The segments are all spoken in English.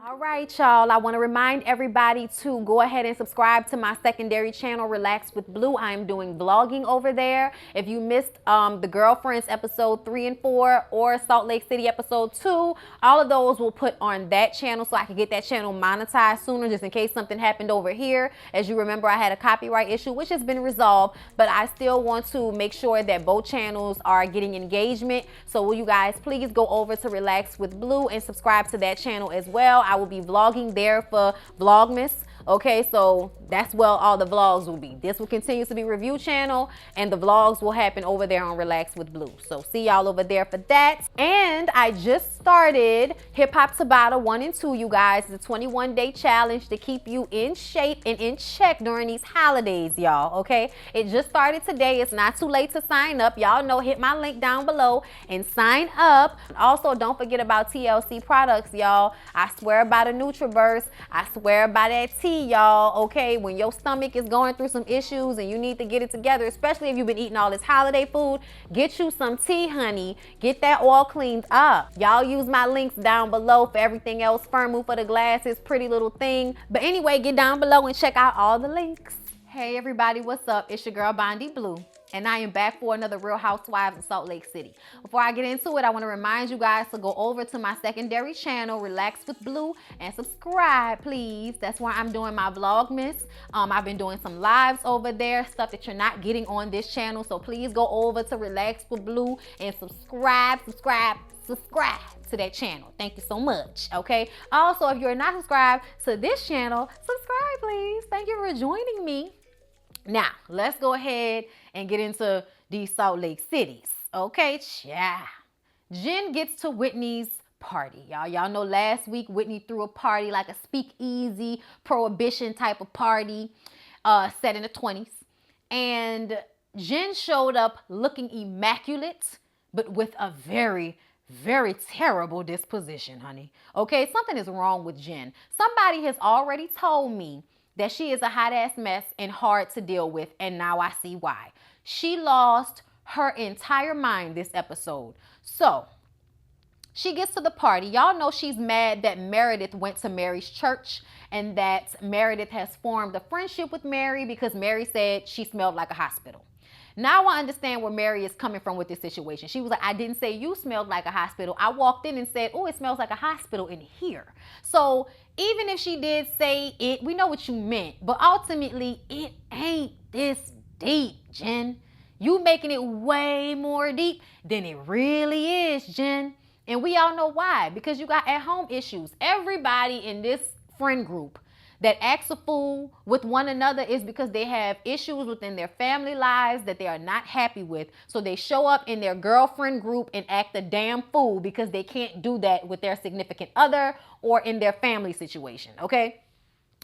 All right, y'all. I want to remind everybody to go ahead and subscribe to my secondary channel, Relax with Blue. I'm doing vlogging over there. If you missed the Girlfriends episode 3 and 4 or Salt Lake City episode 2, all of those will put on that channel so I can get that channel monetized sooner, just in case something happened over here. As you remember, I had a copyright issue, which has been resolved, but I still want to make sure that both channels are getting engagement. So will you guys please go over to Relax with Blue and subscribe to that channel as well. I will be vlogging there for Vlogmas. Okay, so that's where all the vlogs will be. This will continue to be review channel, and the vlogs will happen over there on Relax with Blue. So see y'all over there for that. And I just started Hip Hop Tabata 1 and 2, you guys. The 21-day challenge to keep you in shape and in check during these holidays, y'all. Okay, it just started today. It's not too late to sign up. Y'all know, hit my link down below and sign up. Also, don't forget about TLC products, y'all. I swear by the Nutriverse. I swear by that tea, y'all. Okay, when your stomach is going through some issues and you need to get it together, especially if you've been eating all this holiday food, get you some tea, honey. Get that all cleaned up. Y'all use my links down below for everything else. Firmu for the glasses, Pretty Little Thing. But anyway, get down below and check out all the links. Hey everybody, what's up? It's your girl Bondy Blue, and I am back for another Real Housewives of Salt Lake City. Before I get into it, I want to remind you guys to go over to my secondary channel, Relax with Blue, and subscribe, please. That's where I'm doing my Vlogmas. I've been doing some lives over there, stuff that you're not getting on this channel. So please go over to Relax with Blue and subscribe to that channel. Thank you so much. Okay. Also, if you're not subscribed to this channel, subscribe, please. Thank you for joining me. Now, let's go ahead and get into these Salt Lake cities. Okay, Jen gets to Whitney's party. Y'all know last week Whitney threw a party, like a speakeasy prohibition type of party set in the 20s. And Jen showed up looking immaculate, but with a very, very terrible disposition, honey. Okay, something is wrong with Jen. Somebody has already told me that she is a hot ass mess and hard to deal with, and now I see why. She lost her entire mind this episode. So she gets to the party. Y'all know she's mad that Meredith went to Mary's church and that Meredith has formed a friendship with Mary because Mary said she smelled like a hospital. Now I understand where Mary is coming from with this situation. She was like, I didn't say you smelled like a hospital. I walked in and said, oh, it smells like a hospital in here. So even if she did say it, we know what you meant. But ultimately, it ain't this deep, Jen. You making it way more deep than it really is, Jen. And we all know why. Because you got at-home issues. Everybody in this friend group that acts a fool with one another is because they have issues within their family lives that they are not happy with. So they show up in their girlfriend group and act a damn fool because they can't do that with their significant other or in their family situation, okay?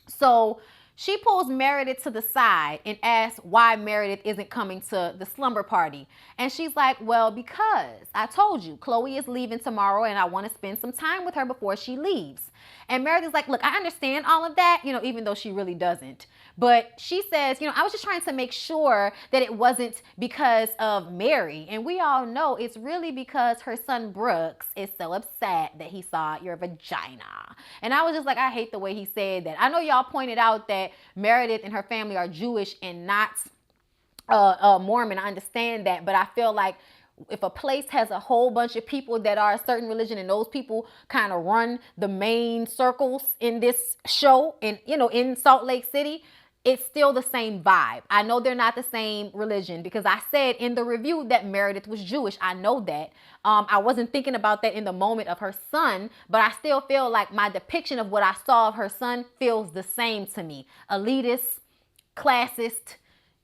So she pulls Meredith to the side and asks why Meredith isn't coming to the slumber party. And she's like, well, because I told you, Chloe is leaving tomorrow and I want to spend some time with her before she leaves. And Meredith's like, look, I understand all of that, even though she really doesn't. But she says, I was just trying to make sure that it wasn't because of Mary. And we all know it's really because her son Brooks is so upset that he saw your vagina. And I was just like, I hate the way he said that. I know y'all pointed out that Meredith and her family are Jewish and not Mormon. I understand that. But I feel like if a place has a whole bunch of people that are a certain religion and those people kind of run the main circles in this show and, in Salt Lake City, it's still the same vibe. I know they're not the same religion because I said in the review that Meredith was Jewish. I know that. I wasn't thinking about that in the moment of her son, but I still feel like my depiction of what I saw of her son feels the same to me. Elitist, classist,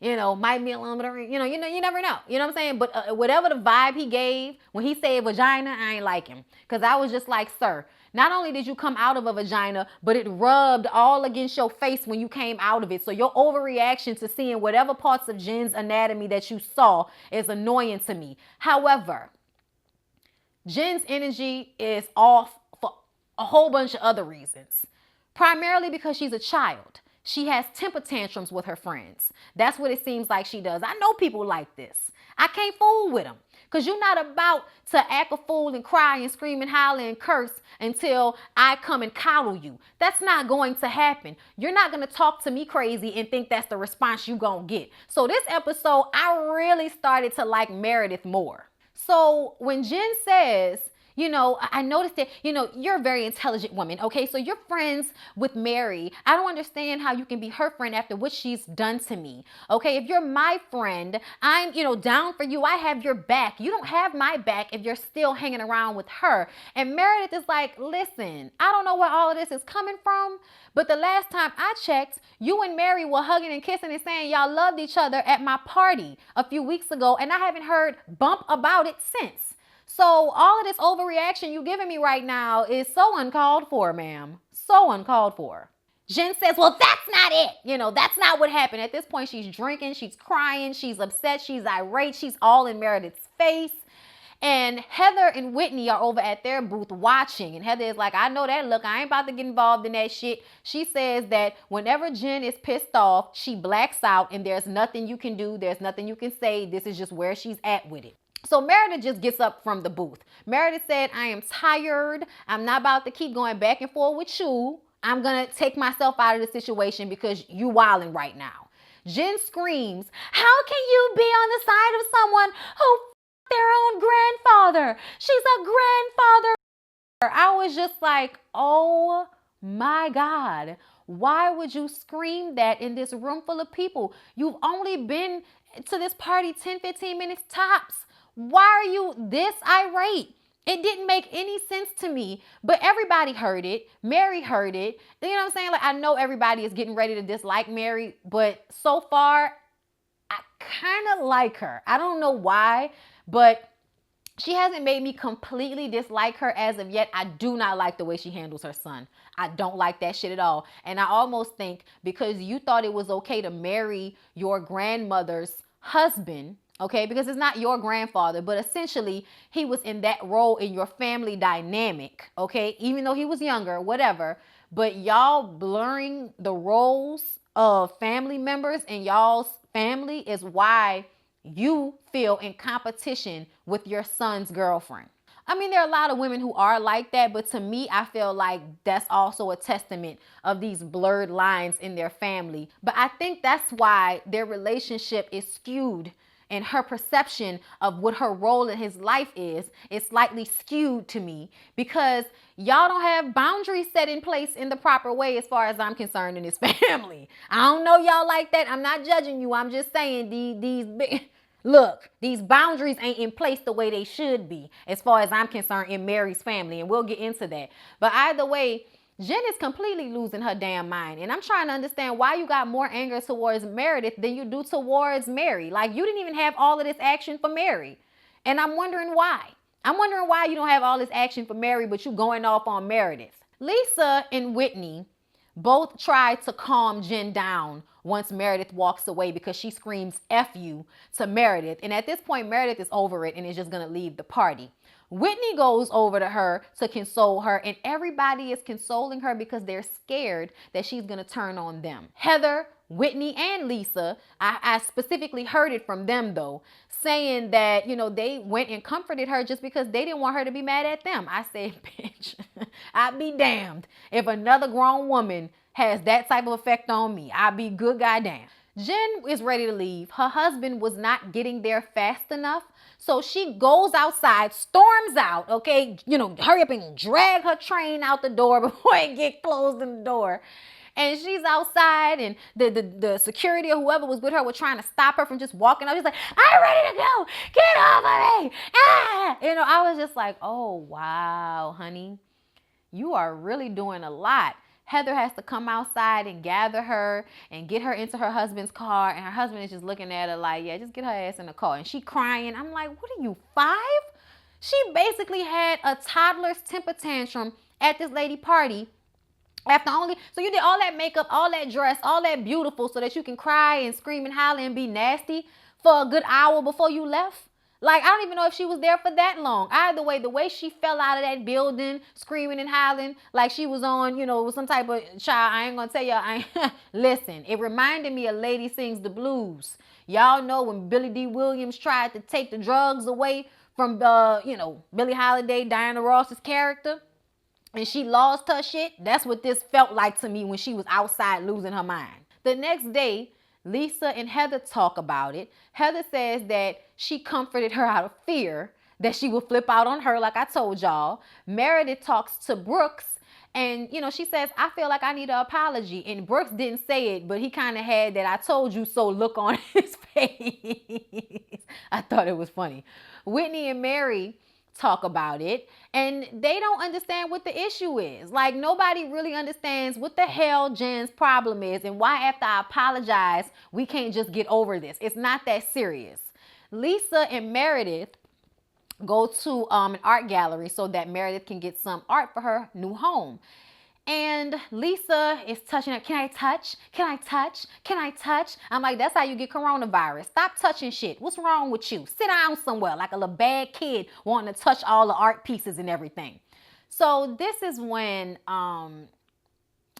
might be a little bit of, you never know. You know what I'm saying? But whatever the vibe he gave, when he said vagina, I ain't like him. Because I was just like, sir, not only did you come out of a vagina, but it rubbed all against your face when you came out of it. So your overreaction to seeing whatever parts of Jen's anatomy that you saw is annoying to me. However, Jen's energy is off for a whole bunch of other reasons. Primarily because she's a child. She has temper tantrums with her friends. That's what it seems like she does. I know people like this. I can't fool with them. Because you're not about to act a fool and cry and scream and holler and curse until I come and coddle you. That's not going to happen. You're not going to talk to me crazy and think that's the response you going to get. So this episode, I really started to like Meredith more. So when Jen says, I noticed that, you're a very intelligent woman. Okay, so you're friends with Mary. I don't understand how you can be her friend after what she's done to me. Okay, if you're my friend, I'm, down for you. I have your back. You don't have my back if you're still hanging around with her. And Meredith is like, listen, I don't know where all of this is coming from, but the last time I checked, you and Mary were hugging and kissing and saying y'all loved each other at my party a few weeks ago, and I haven't heard bump about it since. So all of this overreaction you giving me right now is so uncalled for, ma'am. So uncalled for. Jen says, well, that's not it. That's not what happened. At this point, she's drinking, she's crying, she's upset, she's irate, she's all in Meredith's face. And Heather and Whitney are over at their booth watching. And Heather is like, I know that look. I ain't about to get involved in that shit. She says that whenever Jen is pissed off, she blacks out and there's nothing you can do. There's nothing you can say. This is just where she's at with it. So Meredith just gets up from the booth. Meredith said, I am tired. I'm not about to keep going back and forth with you. I'm going to take myself out of the situation because you wilding right now. Jen screams, how can you be on the side of someone who their own grandfather? She's a grandfather. I was just like, oh my God. Why would you scream that in this room full of people? You've only been to this party 10, 15 minutes tops. Why are you this irate? It didn't make any sense to me, but everybody heard it. Mary heard it. You know what I'm saying? Like, I know everybody is getting ready to dislike Mary, but so far, I kind of like her. I don't know why, but she hasn't made me completely dislike her as of yet. I do not like the way she handles her son. I don't like that shit at all. And I almost think because you thought it was okay to marry your grandmother's husband, okay, because it's not your grandfather, but essentially he was in that role in your family dynamic, okay, even though he was younger, whatever. But y'all blurring the roles of family members in y'all's family is why you feel in competition with your son's girlfriend. I mean, there are a lot of women who are like that, but to me, I feel like that's also a testament of these blurred lines in their family. But I think that's why their relationship is skewed, and her perception of what her role in his life is slightly skewed to me because y'all don't have boundaries set in place in the proper way as far as I'm concerned in this family. I don't know y'all like that. I'm not judging you. I'm just saying these boundaries ain't in place the way they should be as far as I'm concerned in Mary's family, and we'll get into that. But either way, Jen is completely losing her damn mind. And I'm trying to understand why you got more anger towards Meredith than you do towards Mary. Like, you didn't even have all of this action for Mary. And I'm wondering why. I'm wondering why you don't have all this action for Mary, but you going off on Meredith. Lisa and Whitney both try to calm Jen down once Meredith walks away because she screams F you to Meredith. And at this point, Meredith is over it and is just going to leave the party. Whitney goes over to her to console her, and everybody is consoling her because they're scared that she's going to turn on them. Heather, Whitney, and Lisa, I specifically heard it from them though, saying that, they went and comforted her just because they didn't want her to be mad at them. I said, bitch, I'd be damned if another grown woman has that type of effect on me. I'd be good goddamn. Jen is ready to leave. Her husband was not getting there fast enough. So she goes outside, storms out, okay? Hurry up and drag her train out the door before it get closed in the door. And she's outside, and the security or whoever was with her were trying to stop her from just walking out. She's like, I'm ready to go. Get off of me. Ah! I was just like, oh, wow, honey. You are really doing a lot. Heather has to come outside and gather her and get her into her husband's car. And her husband is just looking at her like, yeah, just get her ass in the car. And she crying. I'm like, what are you, 5? She basically had a toddler's temper tantrum at this lady party. So you did all that makeup, all that dress, all that beautiful so that you can cry and scream and holler and be nasty for a good hour before you left? Like, I don't even know if she was there for that long. Either way, the way she fell out of that building, screaming and hollering, like she was on, some type of child. I ain't gonna tell y'all. Listen, it reminded me of Lady Sings the Blues. Y'all know when Billy D. Williams tried to take the drugs away from Billie Holiday, Diana Ross's character, and she lost her shit. That's what this felt like to me when she was outside losing her mind. The next day, Lisa and Heather talk about it. Heather says that she comforted her out of fear that she would flip out on her, like I told y'all. Meredith talks to Brooks, and she says, I feel like I need an apology. And Brooks didn't say it, but he kind of had that I told you so look on his face. I thought it was funny. Whitney and Mary talk about it, and they don't understand what the issue is. Like, nobody really understands what the hell Jen's problem is and why after I apologize, we can't just get over this. It's not that serious. Lisa and Meredith go to an art gallery so that Meredith can get some art for her new home. And Lisa is touching her. Can I touch? Can I touch? Can I touch? I'm like, that's how you get coronavirus. Stop touching shit. What's wrong with you? Sit down somewhere like a little bad kid wanting to touch all the art pieces and everything. So this is when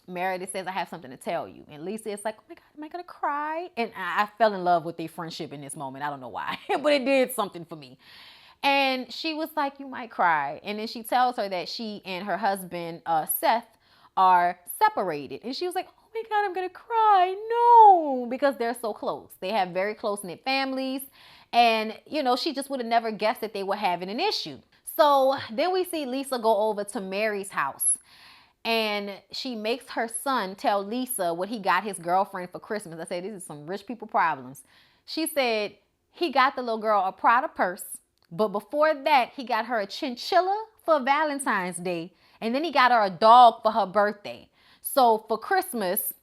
Meredith says, I have something to tell you. And Lisa is like, oh my God, am I going to cry? And I fell in love with their friendship in this moment. I don't know why, but it did something for me. And she was like, you might cry. And then she tells her that she and her husband, Seth, are separated. And she was like, oh my God, I'm going to cry. No, because they're so close. They have very close-knit families. And, she just would have never guessed that they were having an issue. So then we see Lisa go over to Mary's house. And she makes her son tell Lisa what he got his girlfriend for Christmas. I said, this is some rich people problems. She said he got the little girl a Prada purse. But before that, he got her a chinchilla for Valentine's Day. And then he got her a dog for her birthday. So for Christmas,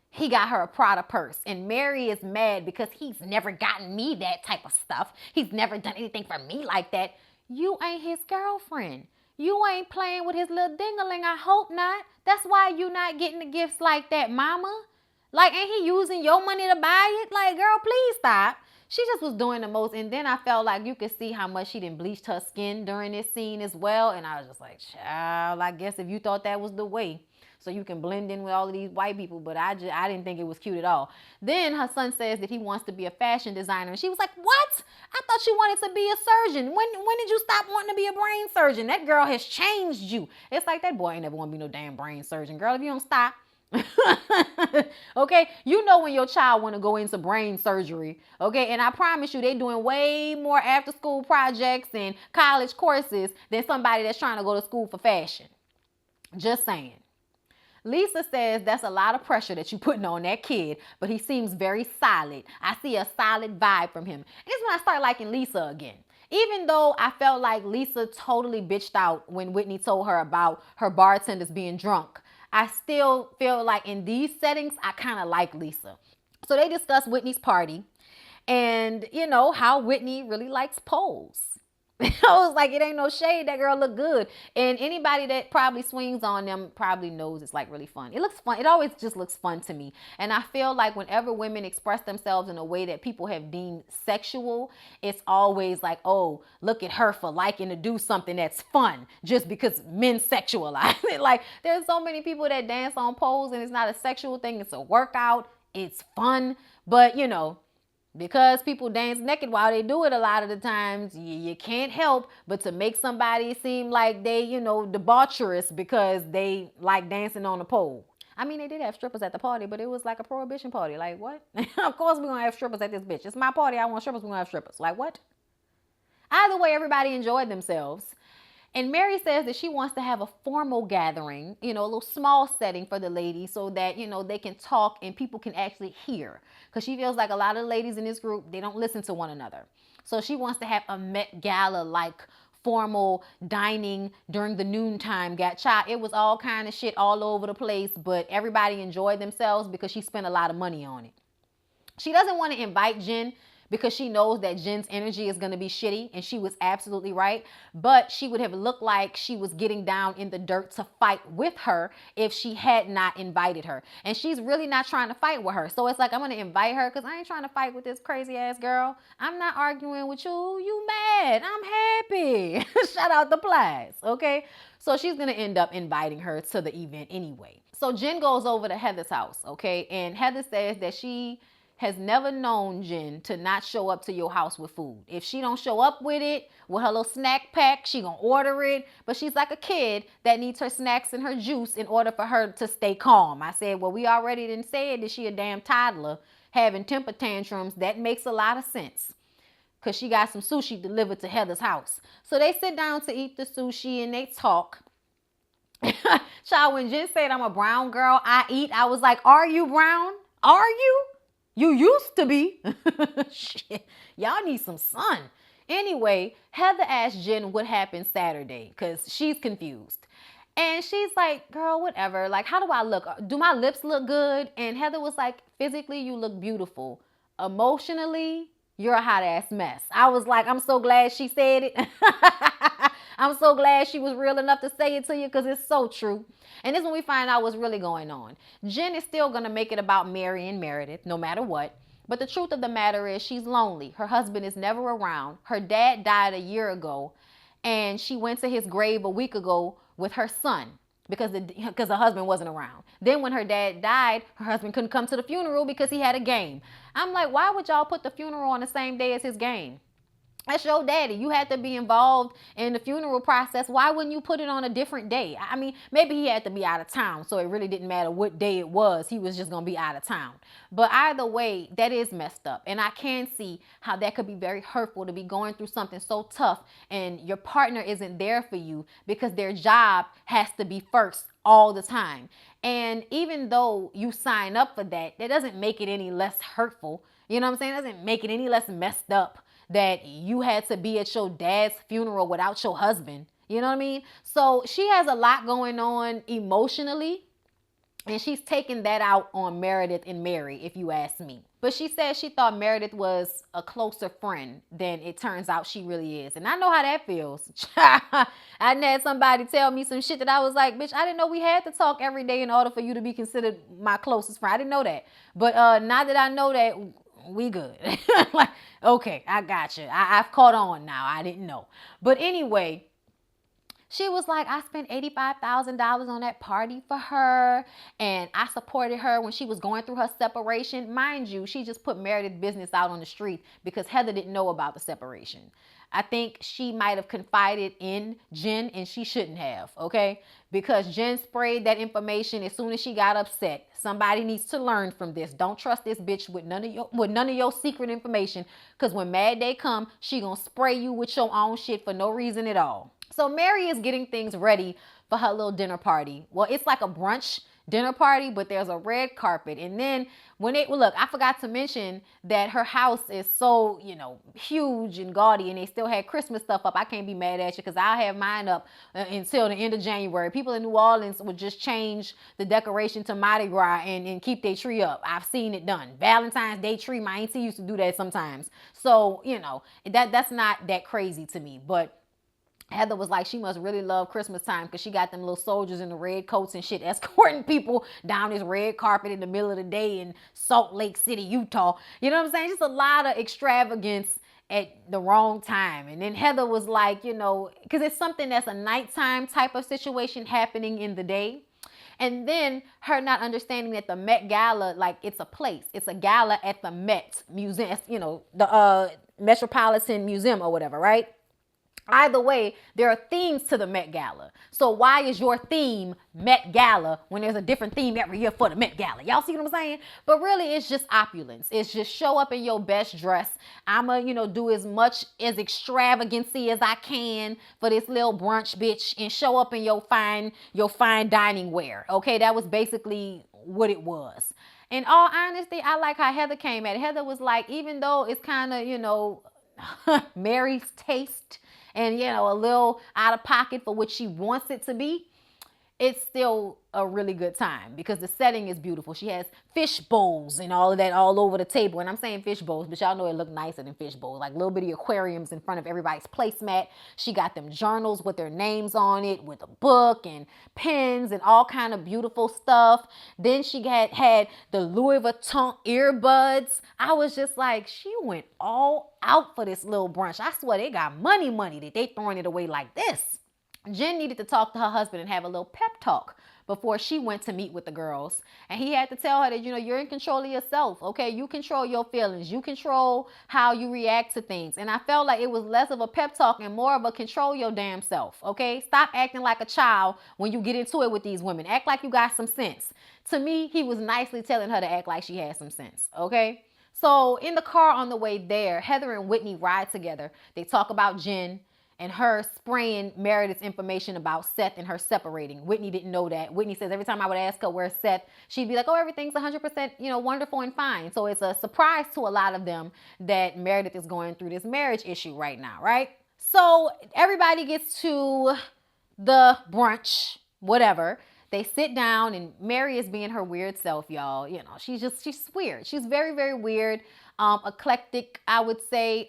he got her a Prada purse. And Mary is mad because he's never gotten me that type of stuff. He's never done anything for me like that. You ain't his girlfriend. You ain't playing with his little ding-a-ling. I hope not. That's why you not getting the gifts like that, mama. Like, ain't he using your money to buy it? Like, girl, please stop. She just was doing the most. And then I felt like you could see how much she done bleached her skin during this scene as well. And I was just like, child, I guess if you thought that was the way, so you can blend in with all of these white people. But I didn't think it was cute at all. Then her son says that he wants to be a fashion designer. And she was like, what? I thought you wanted to be a surgeon. When did you stop wanting to be a brain surgeon? That girl has changed you. It's like, that boy ain't never want to be no damn brain surgeon. Girl, if you don't stop. Okay, when your child want to go into brain surgery, okay, and I promise you they doing way more after school projects and college courses than somebody that's trying to go to school for fashion. Just saying. Lisa says that's a lot of pressure that you putting on that kid, but he seems very solid. I see a solid vibe from him. And this is when I start liking Lisa again. Even though I felt like Lisa totally bitched out when Whitney told her about her bartenders being drunk, I still feel like in these settings, I kind of like Lisa. So they discuss Whitney's party and, how Whitney really likes poles. I was like, it ain't no shade. That girl look good. And anybody that probably swings on them probably knows it's like really fun. It looks fun. It always just looks fun to me. And I feel like whenever women express themselves in a way that people have deemed sexual, it's always like, oh, look at her for liking to do something that's fun just because men sexualize it. Like, there's so many people that dance on poles and it's not a sexual thing. It's a workout. It's fun. But, because people dance naked while they do it a lot of the times, you can't help but to make somebody seem like they, debaucherous because they like dancing on a pole. I mean, they did have strippers at the party, but it was like a prohibition party. Like, what? Of course we're going to have strippers at this bitch. It's my party. I want strippers. We're going to have strippers. Like, what? Either way, everybody enjoyed themselves. And Mary says that she wants to have a formal gathering, a little small setting for the ladies so that, they can talk and people can actually hear. Because she feels like a lot of the ladies in this group, they don't listen to one another. So she wants to have a Met Gala-like formal dining during the noontime. It was all kind of shit all over the place, but everybody enjoyed themselves because she spent a lot of money on it. She doesn't want to invite Jen because she knows that Jen's energy is going to be shitty, and she was absolutely right. But she would have looked like she was getting down in the dirt to fight with her if she had not invited her. And she's really not trying to fight with her. So it's like, I'm going to invite her because I ain't trying to fight with this crazy ass girl. I'm not arguing with you. You mad. I'm happy. Shout out the Plies, okay? So she's going to end up inviting her to the event anyway. So Jen goes over to Heather's house, okay? And Heather says that she has never known Jen to not show up to your house with food. If she don't show up with it, with her little snack pack, she gonna order it. But she's like a kid that needs her snacks and her juice in order for her to stay calm. I said, well, we already didn't say it that she a damn toddler having temper tantrums. That makes a lot of sense, because she got some sushi delivered to Heather's house. So they sit down to eat the sushi and they talk. Child, when Jen said I'm a brown girl, I eat, I was like, are you brown? Are you? You used to be. Shit, y'all need some sun. Anyway, Heather asked Jen what happened Saturday because she's confused. And she's like, girl, whatever. Like, how do I look? Do my lips look good? And Heather was like, physically, you look beautiful. Emotionally, you're a hot ass mess. I was like, I'm so glad she said it. I'm so glad she was real enough to say it to you, because it's so true. And this is when we find out what's really going on. Jen is still going to make it about Mary and Meredith, no matter what. But the truth of the matter is she's lonely. Her husband is never around. Her dad died a year ago, and she went to his grave a week ago with her son because her husband wasn't around. Then when her dad died, her husband couldn't come to the funeral because he had a game. I'm like, why would y'all put the funeral on the same day as his game? That's your daddy. You had to be involved in the funeral process. Why wouldn't you put it on a different day? I mean, maybe he had to be out of town, so it really didn't matter what day it was. He was just going to be out of town. But either way, that is messed up. And I can see how that could be very hurtful, to be going through something so tough and your partner isn't there for you because their job has to be first all the time. And even though you sign up for that, that doesn't make it any less hurtful. You know what I'm saying? It doesn't make it any less messed up that you had to be at your dad's funeral without your husband. You know what I mean? So she has a lot going on emotionally, and she's taking that out on Meredith and Mary, if you ask me. But she said she thought Meredith was a closer friend than it turns out she really is. And I know how that feels. I had somebody tell me some shit that I was like, bitch, I didn't know we had to talk every day in order for you to be considered my closest friend. I didn't know that. But now that I know that, we good. Like, okay, I got you. I've caught on now. I didn't know. But anyway, she was like, I spent $85,000 on that party for her, and I supported her when she was going through her separation. Mind you, she just put Meredith's business out on the street because Heather didn't know about the separation. I think she might have confided in Jen, and she shouldn't have, okay? Because Jen sprayed that information as soon as she got upset. Somebody needs to learn from this. Don't trust this bitch with none of your secret information, because when mad day come, she gonna spray you with your own shit for no reason at all. So Mary is getting things ready for her little dinner party. Well, it's like a brunch dinner party, but there's a red carpet. And then look, I forgot to mention that her house is so, huge and gaudy, and they still had Christmas stuff up. I can't be mad at you because I'll have mine up until the end of January. People in New Orleans would just change the decoration to Mardi Gras and keep their tree up. I've seen it done. Valentine's Day tree, my auntie used to do that sometimes. So, that's not that crazy to me. But Heather was like, she must really love Christmas time because she got them little soldiers in the red coats and shit escorting people down this red carpet in the middle of the day in Salt Lake City, Utah. You know what I'm saying? Just a lot of extravagance at the wrong time. And then Heather was like, because it's something that's a nighttime type of situation happening in the day. And then her not understanding that the Met Gala, like, it's a place. It's a gala at the Met Museum, the Metropolitan Museum or whatever, right? Either way, there are themes to the Met Gala. So why is your theme Met Gala when there's a different theme every year for the Met Gala? Y'all see what I'm saying? But really, it's just opulence. It's just show up in your best dress. I'ma, do as much as extravagancy as I can for this little brunch, bitch, and show up in your fine dining wear. Okay, that was basically what it was. In all honesty, I like how Heather came at it. Heather was like, even though it's kind of, Mary's taste, and, a little out of pocket for what she wants it to be, it's still a really good time because the setting is beautiful. She has fish bowls and all of that all over the table. And I'm saying fish bowls, but y'all know it look nicer than fish bowls, like little bitty aquariums in front of everybody's placemat. She got them journals with their names on it, with a book and pens and all kind of beautiful stuff. Then she had the Louis Vuitton earbuds. I was just like, she went all out for this little brunch. I swear they got money that they throwing it away like this. Jen needed to talk to her husband and have a little pep talk before she went to meet with the girls. And he had to tell her that, you know, you're in control of yourself, okay? You control your feelings. You control how you react to things. And I felt like it was less of a pep talk and more of a control your damn self, okay? Stop acting like a child when you get into it with these women. Act like you got some sense. To me, he was nicely telling her to act like she had some sense, okay? So in the car on the way there, Heather and Whitney ride together. They talk about Jen and her spraying Meredith's information about Seth and her separating. Whitney didn't know that. Whitney says every time I would ask her where's Seth, she'd be like, oh, everything's 100%, you know, wonderful and fine. So it's a surprise to a lot of them that Meredith is going through this marriage issue right now, right? So everybody gets to the brunch, whatever. They sit down and Mary is being her weird self, y'all. You know, she's weird. She's very, very weird. Eclectic, I would say.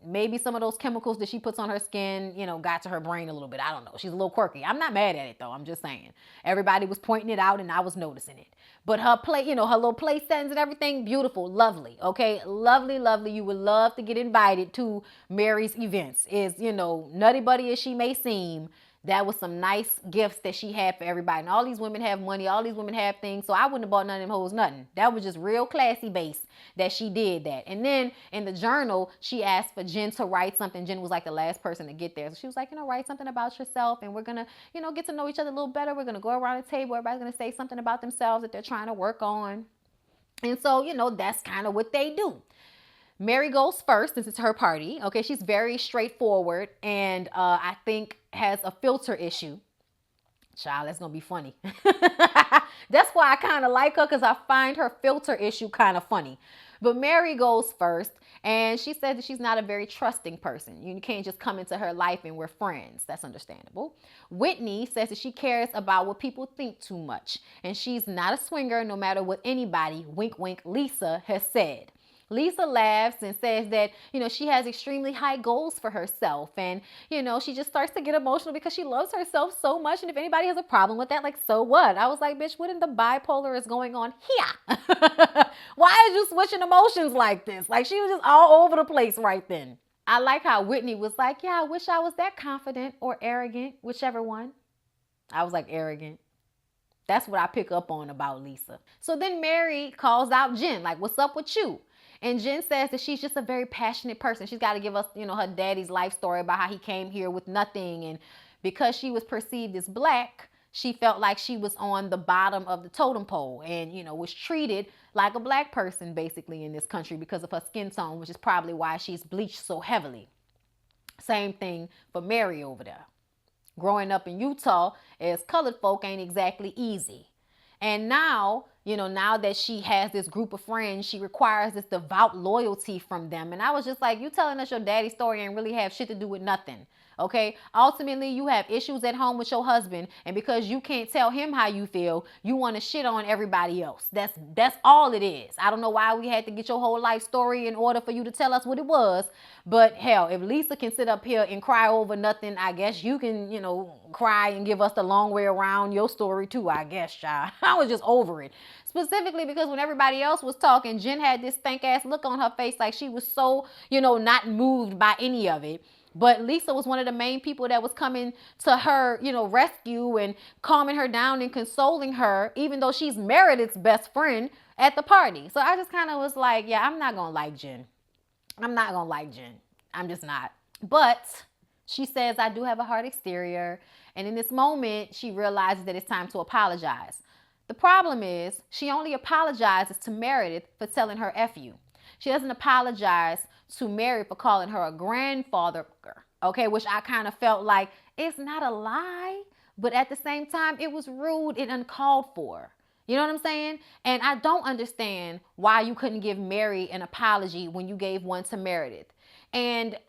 Maybe some of those chemicals that she puts on her skin, you know, got to her brain a little bit. I don't know. She's a little quirky. I'm not mad at it though. I'm just saying. Everybody was pointing it out and I was noticing it. But her play, you know, her little play settings and everything, beautiful, lovely. Okay, lovely, lovely. You would love to get invited to Mary's events. Is, you know, nutty buddy as she may seem, that was some nice gifts that she had for everybody. And all these women have money. All these women have things. So I wouldn't have bought none of them hoes nothing. That was just real classy base that she did that. And then in the journal, she asked for Jen to write something. Jen was like the last person to get there. So she was like, you know, write something about yourself. And we're going to, you know, get to know each other a little better. We're going to go around the table. Everybody's going to say something about themselves that they're trying to work on. And so, you know, that's kind of what they do. Mary goes first since it's her party. Okay, she's very straightforward and I think has a filter issue. Child, that's going to be funny. That's why I kind of like her, because I find her filter issue kind of funny. But Mary goes first and she said that she's not a very trusting person. You can't just come into her life and we're friends. That's understandable. Whitney says that she cares about what people think too much. And she's not a swinger no matter what anybody, wink, wink, Lisa has said. Lisa laughs and says that, you know, she has extremely high goals for herself. And, you know, she just starts to get emotional because she loves herself so much. And if anybody has a problem with that, like, so what? I was like, bitch, what in the bipolar is going on here? Why is you switching emotions like this? Like, she was just all over the place right then. I like how Whitney was like, yeah, I wish I was that confident or arrogant, whichever one. I was like, arrogant. That's what I pick up on about Lisa. So then Mary calls out Jen, like, what's up with you? And Jen says that she's just a very passionate person. She's got to give us, you know, her daddy's life story about how he came here with nothing. And because she was perceived as black, she felt like she was on the bottom of the totem pole and, you know, was treated like a black person basically in this country because of her skin tone, which is probably why she's bleached so heavily. Same thing for Mary over there. Growing up in Utah as colored folk ain't exactly easy. And now, you know, now that she has this group of friends, she requires this devout loyalty from them. And I was just like, you telling us your daddy's story ain't really have shit to do with nothing. Okay, ultimately, you have issues at home with your husband, and because you can't tell him how you feel, you want to shit on everybody else. That's all it is. I don't know why we had to get your whole life story in order for you to tell us what it was, but hell, if Lisa can sit up here and cry over nothing, I guess you can, you know, cry and give us the long way around your story too, I guess, child. I was just over it. Specifically because when everybody else was talking, Jen had this stank ass look on her face like she was so, you know, not moved by any of it. But Lisa was one of the main people that was coming to her, you know, rescue and calming her down and consoling her, even though she's Meredith's best friend at the party. So I just kind of was like, yeah, I'm not going to like Jen. I'm not going to like Jen. I'm just not. But she says, I do have a hard exterior. And in this moment, she realizes that it's time to apologize. The problem is she only apologizes to Meredith for telling her F you. She doesn't apologize to Mary for calling her a grandfather, okay, which I kind of felt like it's not a lie, but at the same time, it was rude and uncalled for. You know what I'm saying? And I don't understand why you couldn't give Mary an apology when you gave one to Meredith. And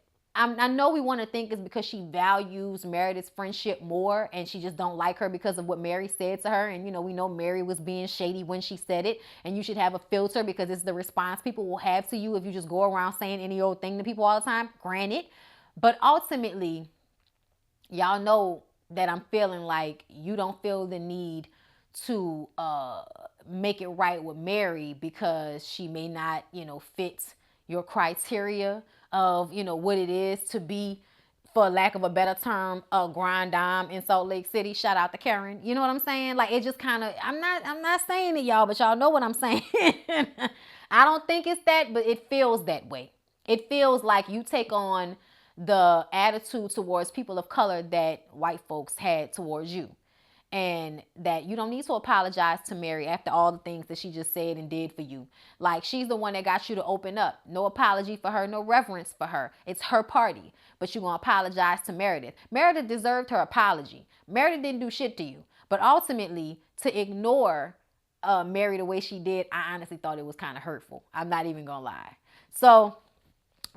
I know we want to think it's because she values Meredith's friendship more and she just don't like her because of what Mary said to her. And, you know, we know Mary was being shady when she said it, and you should have a filter because it's the response people will have to you if you just go around saying any old thing to people all the time. Granted. But ultimately, y'all know that I'm feeling like you don't feel the need to make it right with Mary because she may not, you know, fit your criteria of, you know, what it is to be for lack of a better term, a grind dime in Salt Lake City. Shout out to Karen. You know what I'm saying? Like, it just kind of, I'm not saying it, y'all, but y'all know what I'm saying. I don't think it's that, but it feels that way. It feels like you take on the attitude towards people of color that white folks had towards you. And that you don't need to apologize to Mary after all the things that she just said and did for you. Like, she's the one that got you to open up. No apology for her, no reverence for her. It's her party. But you're going to apologize to Meredith. Meredith deserved her apology. Meredith didn't do shit to you. But ultimately, to ignore Mary the way she did, I honestly thought it was kind of hurtful. I'm not even going to lie. So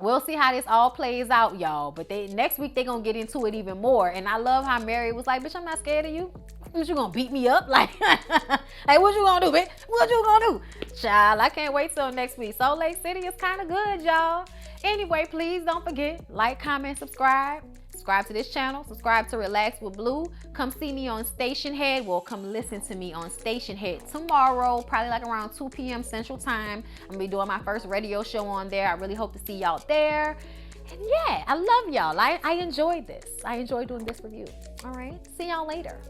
we'll see how this all plays out, y'all. But next week, they're going to get into it even more. And I love how Mary was like, bitch, I'm not scared of you. What, you gonna beat me up? Like, like, what you gonna do, bitch? What you gonna do? Child, I can't wait till next week. Salt Lake City is kind of good, y'all. Anyway, please don't forget, like, comment, subscribe. Subscribe to this channel. Subscribe to Relax with Blue. Come see me on Station Head. Well, come listen to me on Station Head tomorrow, probably like around 2 p.m. Central Time. I'm gonna be doing my first radio show on there. I really hope to see y'all there. And yeah, I love y'all. I enjoyed this. I enjoyed doing this with you. All right. See y'all later.